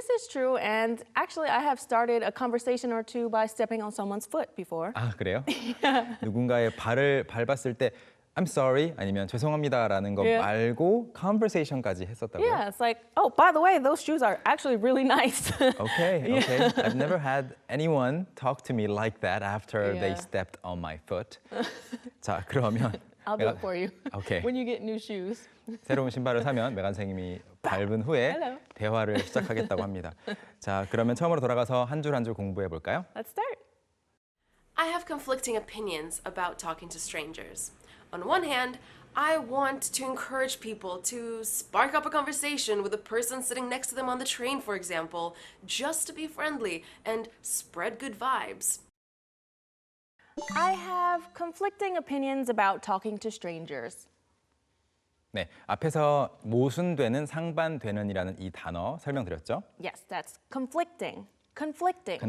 This is true, and actually I have started a conversation or two by stepping on someone's foot before. 아, 그래요? 누군가의 발을 밟았을 때 I'm sorry 아니면 죄송합니다라는 거 Yeah. 말고 conversation까지 했었다고요? Yeah, it's like, oh, by the way, those shoes are actually really nice. Okay, okay. I've never had anyone talk to me like that after they Yeah. stepped on my foot. 자, 그러면 I'll do it for you. Okay. When you get new shoes. 새로운 신발을 사면 메간 선생님이 밟은 후에 Hello. 대화를 시작하겠다고 합니다. 자, 그러면 처음으로 돌아가서 한 줄 한 줄 공부해 볼까요? Let's start. I have conflicting opinions about talking to strangers. On one hand, I want to encourage people to spark up a conversation with a person sitting next to them on the train, for example, just to be friendly and spread good vibes. I have conflicting opinions about talking to strangers. 네, 앞에서 모순되는 상반되는이라는 이 단어 설명드렸죠? Yes, that's conflicting. Conflicting.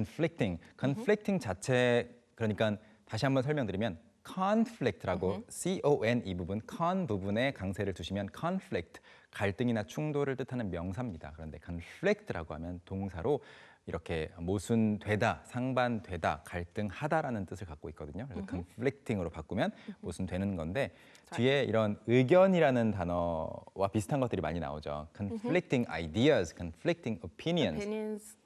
conflicting 자체 그러니까 다시 한번 설명드리면 conflict라고 con 이 부분 con 부분에 강세를 두시면 conflict 갈등이나 충돌을 뜻하는 명사입니다. 그런데 conflict라고 하면 동사로 이렇게 모순되다, 상반되다, 갈등하다라는 뜻을 갖고 있거든요. 그래서 conflicting으로 바꾸면 모순되는 건데 뒤에 이런 의견이라는 단어와 비슷한 것들이 많이 나오죠. conflicting ideas, conflicting opinions.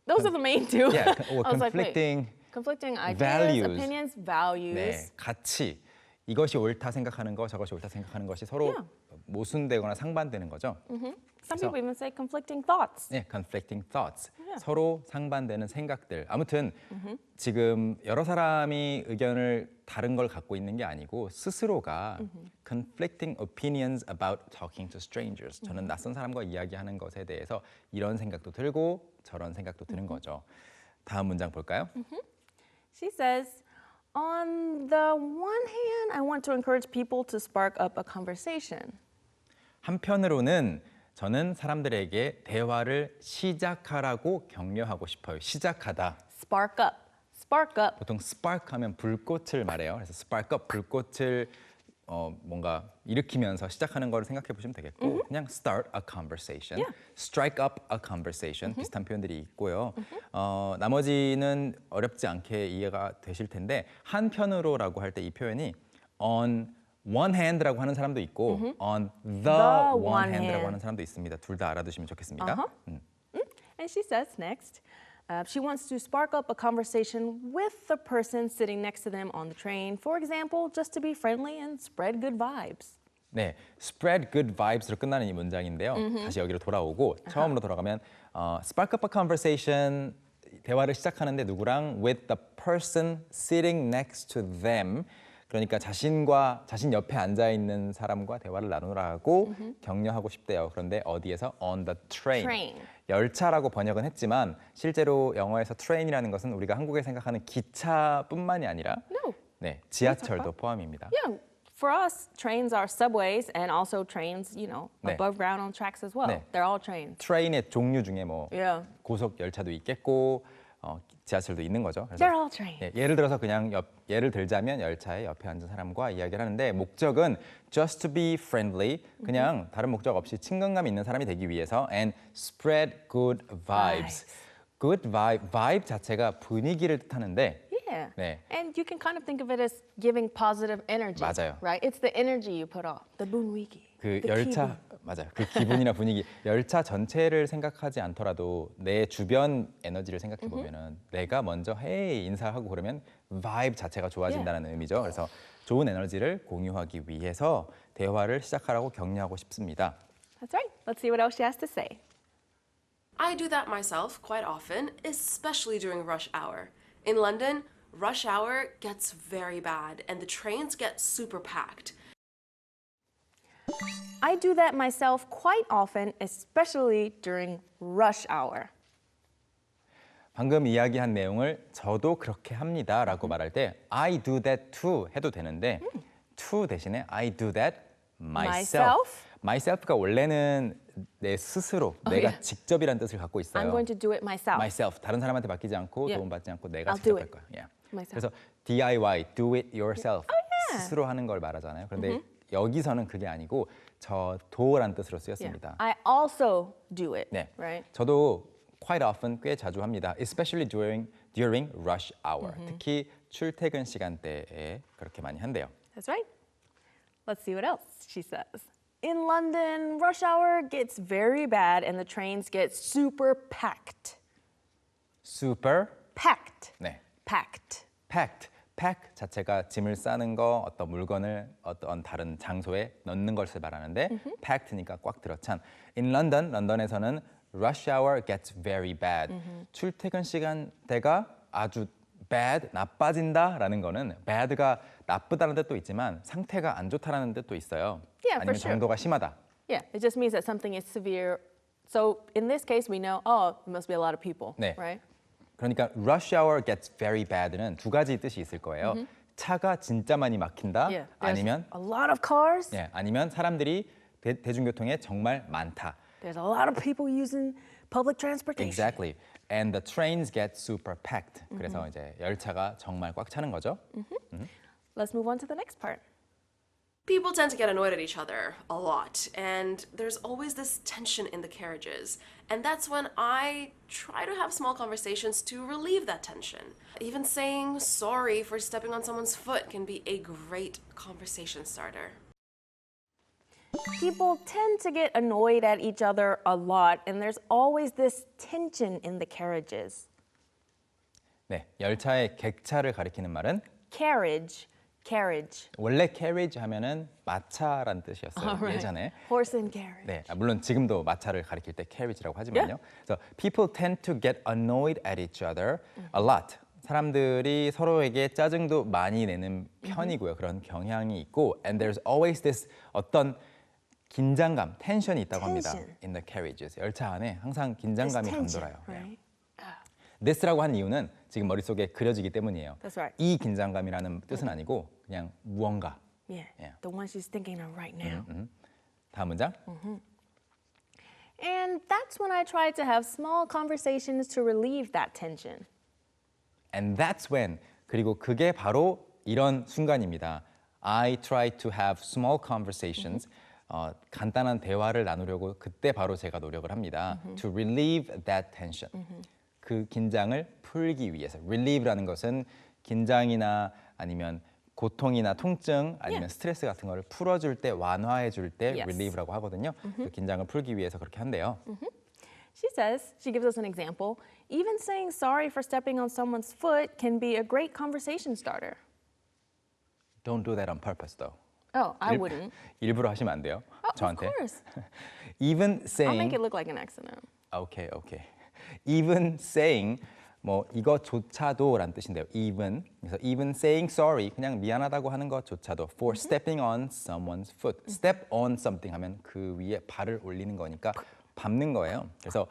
Those are the main two. Yeah, or I was like, wait. conflicting Conflicting ideas, values. opinions, values. 네, 가치. 이것이 옳다 생각하는 거, 저것이 옳다 생각하는 것이 서로 Yeah. 모순되거나 상반되는 거죠. Some people even say conflicting thoughts. 네, conflicting thoughts. Yeah. 서로 상반되는 생각들. 아무튼 지금 여러 사람이 의견을 다른 걸 갖고 있는 게 아니고 스스로가 conflicting opinions about talking to strangers. 저는 낯선 사람과 이야기하는 것에 대해서 이런 생각도 들고 저런 생각도 드는 거죠. 다음 문장 볼까요? She says, on the one hand, I want to encourage people to spark up a conversation. 한편으로는 저는 사람들에게 대화를 시작하라고 격려하고 싶어요. 시작하다. Spark up. Spark up. 보통 spark 하면 불꽃을 말해요. 그래서 spark up, 불꽃을 뭔가 일으키면서 시작하는 걸 생각해 보시면 되겠고 그냥 start a conversation, Yeah. strike up a conversation 비슷한 표현들이 있고요. 나머지는 어렵지 않게 이해가 되실 텐데 한편으로라고 할 때 이 표현이 on one hand라고 하는 사람도 있고 on the one one hand라고 hand. 하는 사람도 있습니다. 둘 다 알아두시면 좋겠습니다. And she says next, she wants to spark up a conversation with the person sitting next to them on the train. For example, just to be friendly and spread good vibes. 네, spread good vibes로 끝나는 이 문장인데요. 다시 여기로 돌아오고 처음으로 돌아가면 spark up a conversation 대화를 시작하는데 누구랑 with the person sitting next to them 그러니까 자신 옆에 앉아 있는 사람과 대화를 나누라고 격려하고 싶대요. 그런데 어디에서 on the train. 열차라고 번역은 했지만 실제로 영어에서 train이라는 것은 우리가 한국에 생각하는 기차뿐만이 아니라 No. 네, 지하철도 포함입니다. Yeah, for us, trains are subways and also trains, 네. above ground on tracks as well. 네. They're all trains. 트레인의 종류 중에 뭐 Yeah. 고속 열차도 있겠고 지하철도 있는 거죠. 그래서 They're all trains. 예, 예를 들어서 그냥 예를 들자면 열차에 옆에 앉은 사람과 이야기를 하는데 목적은 just to be friendly 그냥 다른 목적 없이 친근감 있는 사람이 되기 위해서 and spread good vibes. good vibe 자체가 분위기를 뜻하는데 Yeah. 네. And you can kind of think of it as giving positive energy. 맞아요. Right? It's the energy you put off. The 분위기. 그 the 열차 기분. 맞아요. 그 기분이나 분위기 열차 전체를 생각하지 않더라도 내 주변 에너지를 생각해 보면은 내가 먼저 헤이 인사하고 그러면 vibe 자체가 좋아진다는 의미죠. 그래서 좋은 에너지를 공유하기 위해서 대화를 시작하라고 격려하고 싶습니다. That's right. Let's see what else she has to say. I do that myself quite often, especially during rush hour. In London, rush hour gets very bad and the trains get super packed. I do that myself quite often, especially during rush hour. 방금 이야기한 내용을 저도 그렇게 합니다라고 말할 때 I do that too 해도 되는데 to 대신에 I do that myself. myself가 원래는 내 스스로, 내가 직접이란 뜻을 갖고 있어요. I'm going to do it myself. myself, 다른 사람한테 맡기지 않고 Yeah. 도움받지 않고 내가 I'll 직접 do 할 it. 거야. Yeah. Myself. 그래서 DIY, do it yourself, yeah. 스스로 하는 걸 말하잖아요. 그런데 여기서는 그게 아니고 저도라는 뜻으로 쓰였습니다. I also do it. 네. Right? 저도 quite often 꽤 자주 합니다. Especially during rush hour. 특히 출퇴근 시간대에 그렇게 많이 한대요. That's right. Let's see what else she says. In London, rush hour gets very bad and the trains get super packed. Super Packed. 네. Packed. packed. pack 자체가 짐을 싸는 거, 어떤 물건을 어떤 다른 장소에 넣는 것을 말하는데 packed니까 꽉 들어찬. In London, 런던에서는 rush hour gets very bad. 출퇴근 시간대가 아주 bad, 나빠진다라는 거는 bad가 나쁘다는 뜻도 있지만 상태가 안 좋다라는 뜻도 있어요. Yeah, for 아니면 sure. 정도가 심하다. Yeah, it just means that something is severe. So in this case, we know, oh, there must be a lot of people, 네. right? 그러니까 rush hour gets very bad는 두 가지 뜻이 있을 거예요. 차가 진짜 많이 막힌다. Yeah, there's 아니면 a lot of cars. 예, 아니면 사람들이 대중교통에 정말 많다. There's a lot of people using public transportation. Exactly. And the trains get super packed. 그래서 이제 열차가 정말 꽉 차는 거죠. Let's move on to the next part. People tend to get annoyed at each other a lot, and there's always this tension in the carriages. And that's when I try to have small conversations to relieve that tension. Even saying sorry for stepping on someone's foot can be a great conversation starter. People tend to get annoyed at each other a lot, and there's always this tension in the carriages. 네, 열차의 객차를 가리키는 말은 Carriage, carriage. 원래 carriage 하면은 마차란 뜻이었어요. 예전에. Horse and carriage. 네, 물론 지금도 마차를 가리킬 때 carriage라고 하지만요. 그래서 people tend to get annoyed at each other a lot. 사람들이 서로에게 짜증도 많이 내는 편이고요. 그런 경향이 있고, and there's always this 어떤 긴장감, 텐션이 있다고 합니다. Tension. In the carriages. 열차 안에 항상 긴장감이 This tension, 감돌아요. right? this라고 한 이유는 지금 머릿속에 그려지기 때문이에요. That's right. 이 긴장감이라는 뜻은 아니고 그냥 무언가. Yeah, Yeah. the one she's thinking of right now. 다음 문장. And that's when I try to have small conversations to relieve that tension. And that's when. 그리고 그게 바로 이런 순간입니다. I try to have small conversations. 간단한 대화를 나누려고 그때 바로 제가 노력을 합니다. To relieve that tension. 그 긴장을 풀기 위해서. relieve라는 것은 긴장이나 아니면 고통이나 통증 아니면 스트레스 같은 거를 풀어줄 때, 완화해줄 때 Yes. relieve라고 하거든요. 그 긴장을 풀기 위해서 그렇게 한대요. She says, she gives us an example, even saying sorry for stepping on someone's foot can be a great conversation starter. Don't do that on purpose, though. Oh, I wouldn't. 일부러 하시면 안 돼요. Oh, 저한테. of course. Even I'll saying. make it look like an accident. Okay. Even saying 뭐 이것조차도라는 뜻인데요. Even 그래서 even saying sorry 그냥 미안하다고 하는 것조차도 for stepping on someone's foot. Step on something 하면 그 위에 발을 올리는 거니까 밟는 거예요. 그래서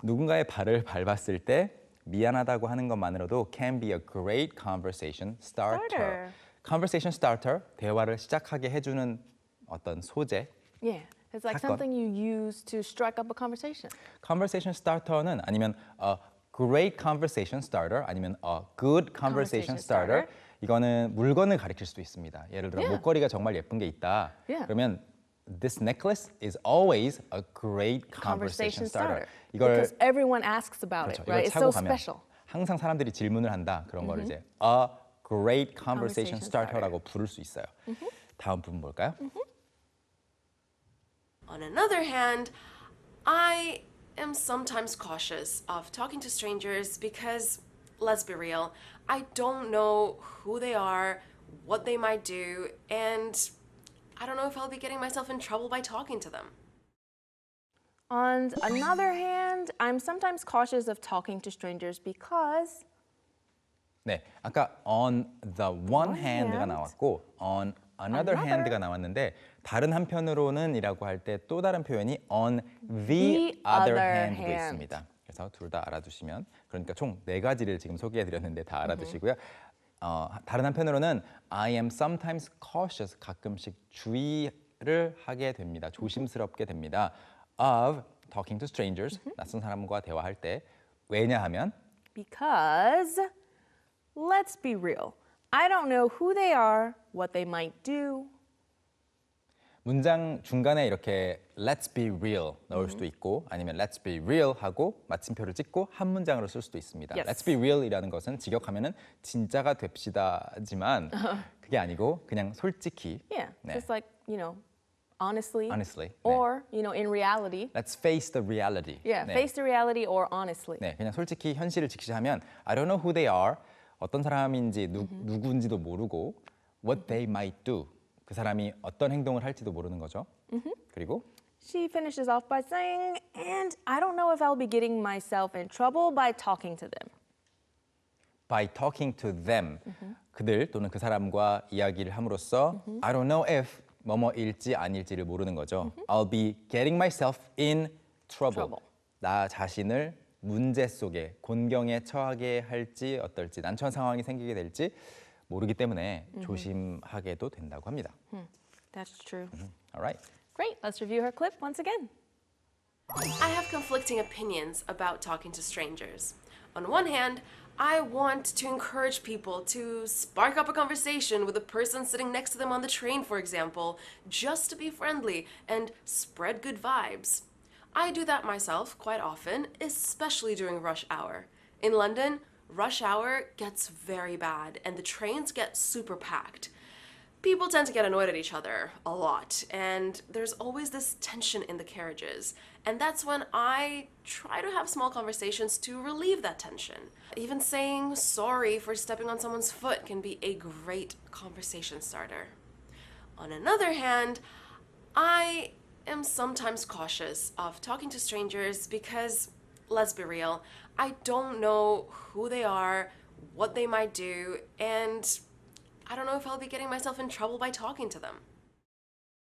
누군가의 발을 밟았을 때 미안하다고 하는 것만으로도 can be a great conversation starter. Conversation starter 대화를 시작하게 해주는 어떤 소재. Yeah, it's like 사건. something you use to strike up a conversation. Conversation starter는 아니면 a great conversation starter 아니면 a good conversation starter. 이거는 물건을 가리킬 수도 있습니다. 예를 들어 Yeah. 목걸이가 정말 예쁜 게 있다. Yeah. 그러면 this necklace is always a great conversation starter. 이걸 Because everyone asks about 그렇죠. it, right? 이걸 It's 차고 so 가면 special. 항상 사람들이 질문을 한다. 그런 거를 이제 a great conversation Conversation starter라고 부를 수 있어요. 다음 부분 볼까요? On another hand, I am sometimes cautious of talking to strangers because, let's be real, I don't know who they are, what they might do, and I don't know if I'll be getting myself in trouble by talking to them. On another hand, I'm sometimes cautious of talking to strangers because 네, 아까 on the one hand가 hand. 나왔고 on another hand가 나왔는데 다른 한편으로는이라고 할 때 또 다른 표현이 on the other hand도 hand. 있습니다. 그래서 둘 다 알아두시면 그러니까 총 네 가지를 지금 소개해드렸는데 다 알아두시고요. 다른 한편으로는 I am sometimes cautious 가끔씩 주의를 하게 됩니다. 조심스럽게 됩니다. Of talking to strangers 낯선 사람과 대화할 때 왜냐하면 because let's be real. I don't know who they are, what they might do. 문장 중간에 이렇게 let's be real 넣을 수도 있고 아니면 let's be real 하고 마침표를 찍고 한 문장으로 쓸 수도 있습니다. Yes. let's be real이라는 것은 직역하면은 진짜가 됩시다지만 그게 아니고 그냥 솔직히 Yeah, 네. just like, honestly. honestly 네. Or, in reality. let's face the reality. Yeah, 네. face the reality or honestly. 네, 그냥 솔직히 현실을 직시하면 I don't know who they are. 어떤 사람인지 누구인지도 모르고 what they might do. 그 사람이 어떤 행동을 할지도 모르는 거죠. 그리고 She finishes off by saying, and I don't know if I'll be getting myself in trouble by talking to them. by talking to them. 그들 또는 그 사람과 이야기를 함으로써 I don't know if 뭐뭐일지 아닐지를 모르는 거죠. I'll be getting myself in trouble. 나 자신을 문제 속에 곤경에 처하게 할지 어떨지 난처한 상황이 생기게 될지 모르기 때문에 조심하게도 된다고 합니다. That's true. All right. Great, let's review her clip once again. I have conflicting opinions about talking to strangers. On one hand, I want to encourage people to spark up a conversation with the person sitting next to them on the train, for example, just to be friendly and spread good vibes. I do that myself quite often, especially during rush hour. In London, rush hour gets very bad and the trains get super packed. People tend to get annoyed at each other a lot, and there's always this tension in the carriages. And that's when I try to have small conversations to relieve that tension. Even saying sorry for stepping on someone's foot can be a great conversation starter. On another hand, I am sometimes cautious of talking to strangers because, let's be real, I don't know who they are, what they might do, and I don't know if I'll be getting myself in trouble by talking to them.